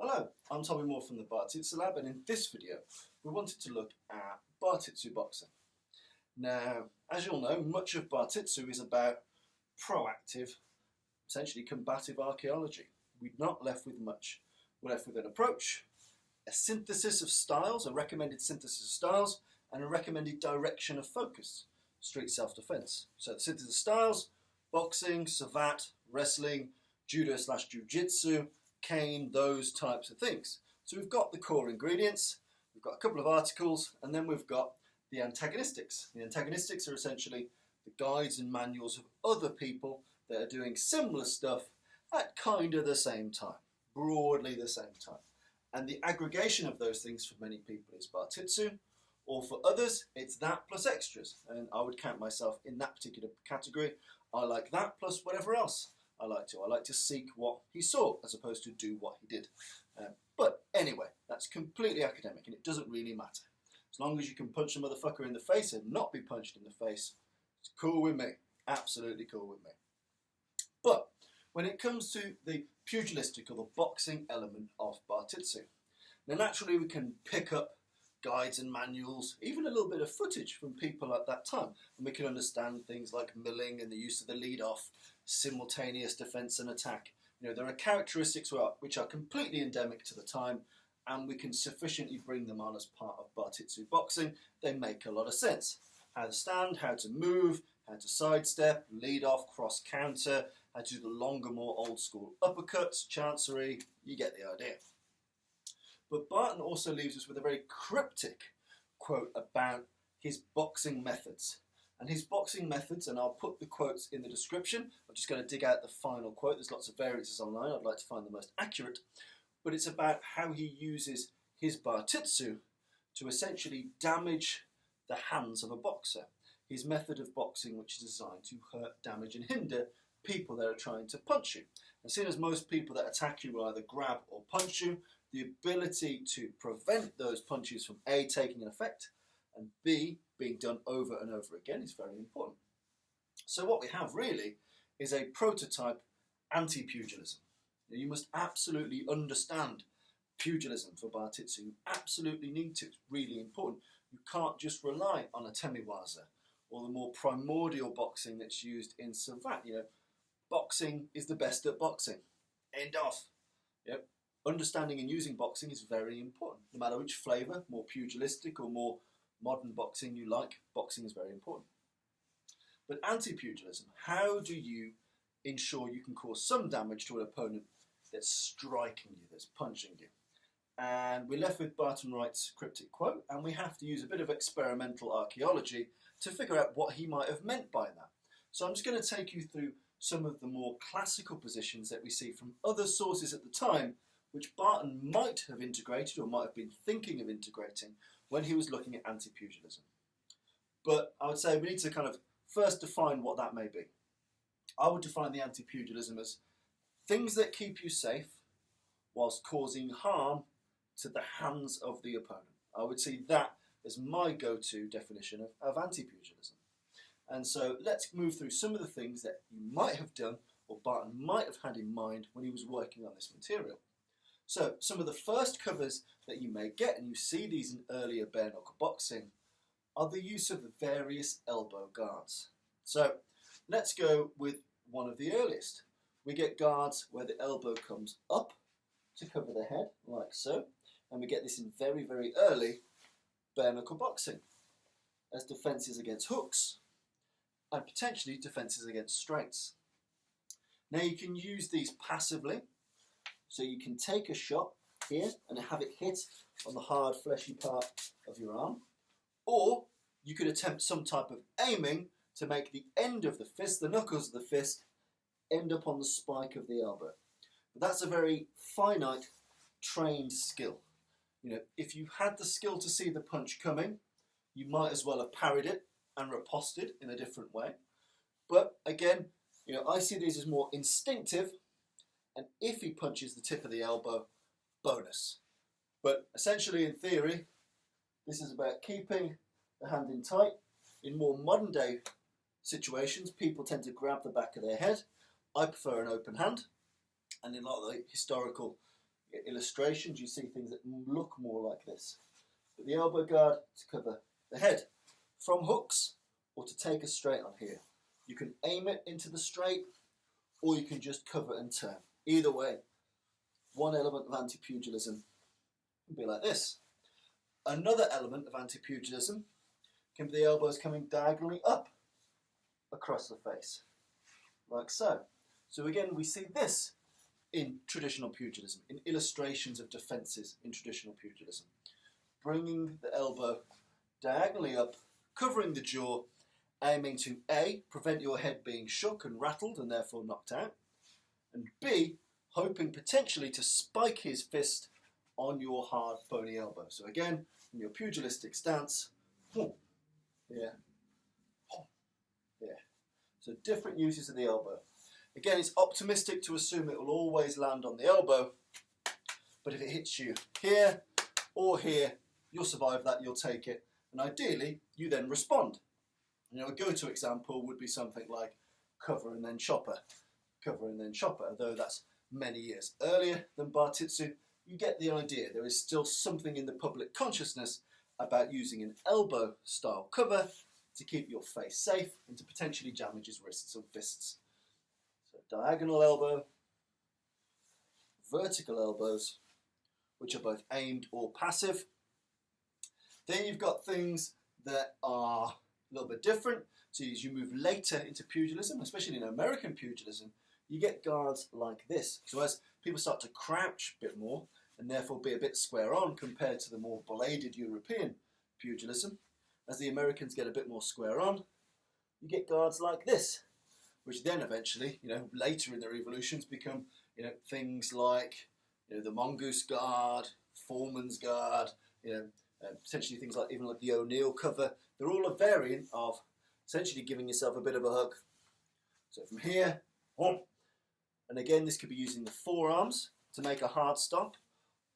Hello, I'm Tommy Moore from the Bartitsu Lab, and in this video we wanted to look at Bartitsu boxing. Now, as you'll know, much of Bartitsu is about proactive, essentially combative archaeology. We're not left with much. We're left with an approach, a synthesis of styles, a recommended synthesis of styles, and a recommended direction of focus, street self-defense. So the synthesis of styles: boxing, savate, wrestling, judo/jiu-jitsu, cane, those types of things. So we've got the core ingredients, we've got a couple of articles, and then we've got the antagonistics. The antagonistics are essentially the guides and manuals of other people that are doing similar stuff at kind of the same time, broadly the same time. And the aggregation of those things for many people is Bartitsu, or for others it's that plus extras, and I would count myself in that particular category. I like that plus whatever else I like to seek what he saw as opposed to do what he did. But anyway, that's completely academic and it doesn't really matter. As long as you can punch a motherfucker in the face and not be punched in the face, it's cool with me. Absolutely cool with me. But when it comes to the pugilistic or the boxing element of Bartitsu, now naturally we can pick up guides and manuals, even a little bit of footage from people at that time, and we can understand things like milling and the use of the lead-off, simultaneous defense and attack. You know, there are characteristics which are completely endemic to the time, and we can sufficiently bring them on as part of Bartitsu boxing. They make a lot of sense. How to stand, how to move, how to sidestep, lead off, cross counter, how to do the longer, more old school uppercuts, chancery, you get the idea. But Barton also leaves us with a very cryptic quote about his boxing methods. And his boxing methods, and I'll put the quotes in the description. I'm just going to dig out the final quote. There's lots of variances online. I'd like to find the most accurate. But it's about how he uses his Bartitsu to essentially damage the hands of a boxer. His method of boxing, which is designed to hurt, damage and hinder people that are trying to punch you. And seeing as most people that attack you will either grab or punch you, the ability to prevent those punches from A, taking an effect, and B, being done over and over again is very important. So what we have really is a prototype anti-pugilism. You must absolutely understand pugilism for Bartitsu. You absolutely need to. It's really important. You can't just rely on a temiwaza or the more primordial boxing that's used in savate. You know, boxing is the best at boxing. End off. Yep. Understanding and using boxing is very important. No matter which flavour, more pugilistic or more modern boxing you like, boxing is very important. But anti-pugilism, how do you ensure you can cause some damage to an opponent that's striking you, that's punching you? And we're left with Barton Wright's cryptic quote, and we have to use a bit of experimental archaeology to figure out what he might have meant by that. So I'm just going to take you through some of the more classical positions that we see from other sources at the time, which Barton might have integrated or might have been thinking of integrating when he was looking at anti-pugilism. But I would say we need to kind of first define what that may be. I would define the anti-pugilism as things that keep you safe whilst causing harm to the hands of the opponent. I would see that as my go-to definition of anti-pugilism. And so let's move through some of the things that you might have done or Barton might have had in mind when he was working on this material. So some of the first covers that you may get, and you see these in earlier bare knuckle boxing, are the use of the various elbow guards. So let's go with one of the earliest. We get guards where the elbow comes up to cover the head, like so, and we get this in very, very early bare knuckle boxing as defences against hooks and potentially defences against straights. Now you can use these passively. So you can take a shot here and have it hit on the hard fleshy part of your arm, or you could attempt some type of aiming to make the end of the fist, the knuckles of the fist, end up on the spike of the elbow. But that's a very finite, trained skill. You know, if you had the skill to see the punch coming, you might as well have parried it and riposted in a different way. But again, you know, I see these as more instinctive. And if he punches the tip of the elbow, bonus. But essentially, in theory, this is about keeping the hand in tight. In more modern day situations, people tend to grab the back of their head. I prefer an open hand. And in a lot of the historical illustrations, you see things that look more like this. But the elbow guard to cover the head from hooks or to take a straight on here. You can aim it into the straight or you can just cover and turn. Either way, one element of anti-pugilism can be like this. Another element of anti-pugilism can be the elbows coming diagonally up across the face, like so. So again, we see this in traditional pugilism, in illustrations of defences in traditional pugilism. Bringing the elbow diagonally up, covering the jaw, aiming to A, prevent your head being shook and rattled and therefore knocked out, and B, hoping potentially to spike his fist on your hard bony elbow. So again, in your pugilistic stance, here, here. So different uses of the elbow. Again, it's optimistic to assume it will always land on the elbow, but if it hits you here or here, you'll survive that, you'll take it, and ideally, you then respond. You know, a go-to example would be something like cover and then chopper, although that's many years earlier than Bartitsu. You get the idea. There is still something in the public consciousness about using an elbow-style cover to keep your face safe and to potentially damage his wrists and fists. So diagonal elbow, vertical elbows, which are both aimed or passive. Then you've got things that are a little bit different. So as you move later into pugilism, especially in American pugilism, you get guards like this. So as people start to crouch a bit more and therefore be a bit square on compared to the more bladed European pugilism, as the Americans get a bit more square on, you get guards like this, which then eventually, later in their evolutions become, things like, the mongoose guard, foreman's guard, potentially things like even like the O'Neill cover. They're all a variant of essentially giving yourself a bit of a hug. So from here, and again, this could be using the forearms to make a hard stop,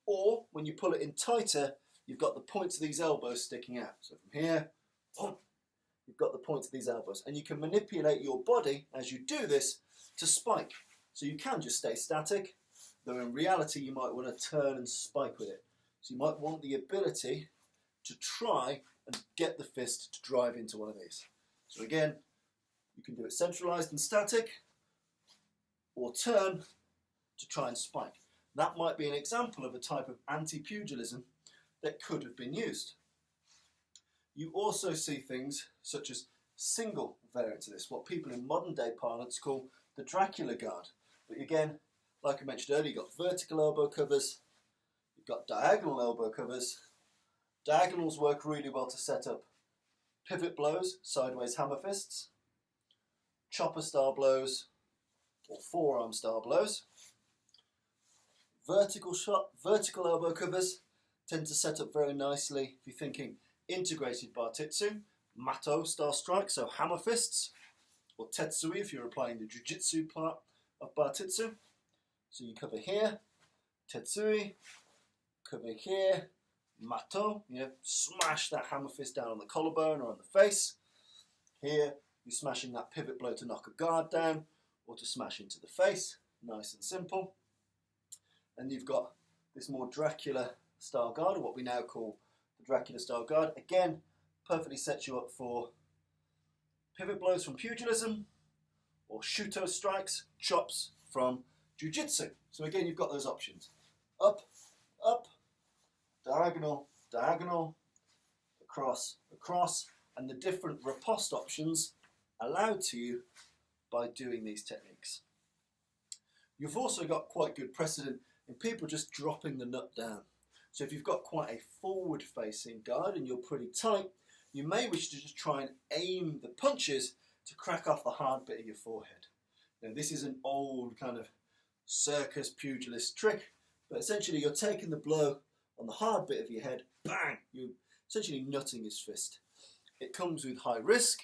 or when you pull it in tighter, you've got the points of these elbows sticking out. So from here, you've got the points of these elbows, and you can manipulate your body as you do this to spike. So you can just stay static, though in reality you might want to turn and spike with it. So you might want the ability to try and get the fist to drive into one of these. So again, you can do it centralized and static, or turn to try and spike. That might be an example of a type of anti-pugilism that could have been used. You also see things such as single variants of this, what people in modern day parlance call the Dracula guard. But again, like I mentioned earlier, you've got vertical elbow covers, you've got diagonal elbow covers. Diagonals work really well to set up pivot blows, sideways hammer fists, chopper style blows, or forearm style blows. Vertical elbow covers tend to set up very nicely if you're thinking integrated Bartitsu, Mato style strikes, so hammer fists, or Tetsui if you're applying the Jiu-Jitsu part of Bartitsu. So you cover here, Tetsui, cover here, Mato, smash that hammer fist down on the collarbone or on the face. Here, you're smashing that pivot blow to knock a guard down or to smash into the face, nice and simple. And you've got this more Dracula style guard, or what we now call the Dracula style guard. Again, perfectly sets you up for pivot blows from pugilism or shuto strikes, chops from jiu-jitsu. So again, you've got those options. Up, up, diagonal, diagonal, across, across, and the different riposte options allowed to you by doing these techniques. You've also got quite good precedent in people just dropping the nut down. So if you've got quite a forward-facing guard and you're pretty tight, you may wish to just try and aim the punches to crack off the hard bit of your forehead. Now, this is an old kind of circus pugilist trick, but essentially you're taking the blow on the hard bit of your head, bang, you're essentially nutting his fist. It comes with high risk,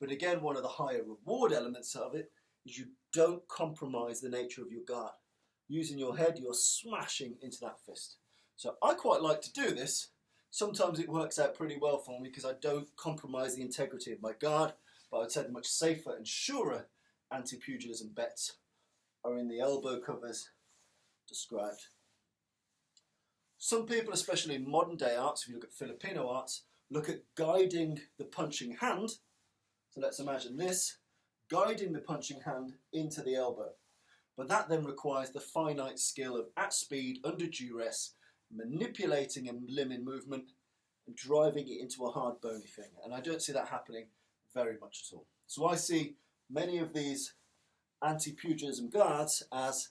but again, one of the higher reward elements of it is you don't compromise the nature of your guard. Using your head, you're smashing into that fist. So I quite like to do this. Sometimes it works out pretty well for me because I don't compromise the integrity of my guard, but I would say the much safer and surer anti-pugilism bets are in the elbow covers described Some people, especially in modern day arts, if you look at Filipino arts, look at guiding the punching hand. So let's imagine this, guiding the punching hand into the elbow. But that then requires the finite skill of, at speed, under duress, manipulating a limb in movement and driving it into a hard bony thing. And I don't see that happening very much at all. So I see many of these anti-pugilism guards as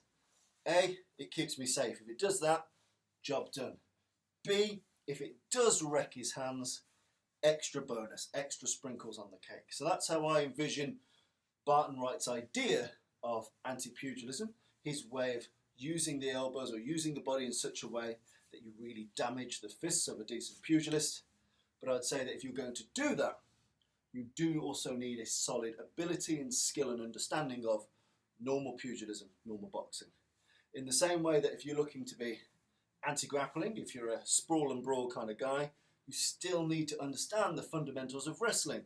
A, it keeps me safe. If it does that, job done. B, if it does wreck his hands, extra bonus, extra sprinkles on the cake. So that's how I envision Barton Wright's idea of anti-pugilism, his way of using the elbows or using the body in such a way that you really damage the fists of a decent pugilist. But I'd say that if you're going to do that, you do also need a solid ability and skill and understanding of normal pugilism, normal boxing. In the same way that if you're looking to be anti-grappling, if you're a sprawl and brawl kind of guy, you still need to understand the fundamentals of wrestling,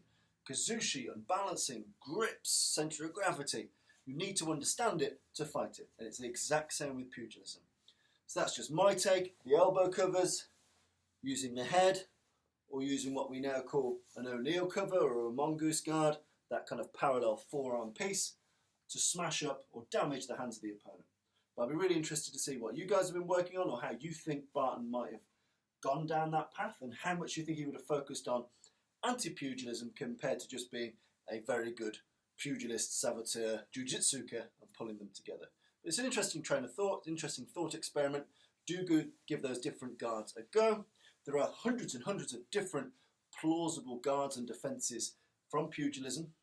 kazushi, unbalancing, grips, centre of gravity. You need to understand it to fight it, and it's the exact same with pugilism. So that's just my take. The elbow covers, using the head, or using what we now call an O'Neill cover or a mongoose guard, that kind of parallel forearm piece, to smash up or damage the hands of the opponent. But I'd be really interested to see what you guys have been working on, or how you think Barton might have gone down that path, and how much you think he would have focused on anti-pugilism compared to just being a very good pugilist, saboteur, jiu-jitsuker, and pulling them together. But it's an interesting train of thought, interesting thought experiment. Do give those different guards a go. There are hundreds and hundreds of different plausible guards and defences from pugilism,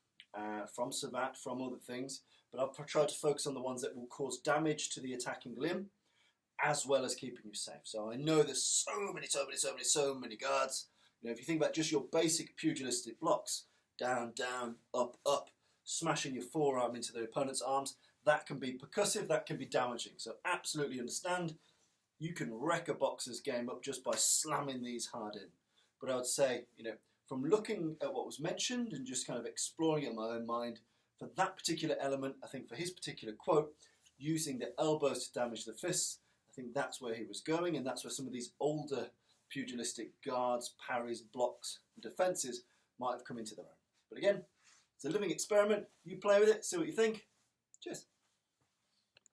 from savate, from other things, but I've tried to focus on the ones that will cause damage to the attacking limb, as well as keeping you safe. So I know there's so many guards. You know, if you think about just your basic pugilistic blocks, down, down, up, up, smashing your forearm into the opponent's arms, that can be percussive, that can be damaging. So absolutely understand, you can wreck a boxer's game up just by slamming these hard in. But I would say, you know, from looking at what was mentioned and just kind of exploring it in my own mind, for that particular element, I think for his particular quote, using the elbows to damage the fists, I think that's where he was going, and that's where some of these older pugilistic guards, parries, blocks, and defences might have come into their own. But again, it's a living experiment. You play with it, see what you think. Cheers.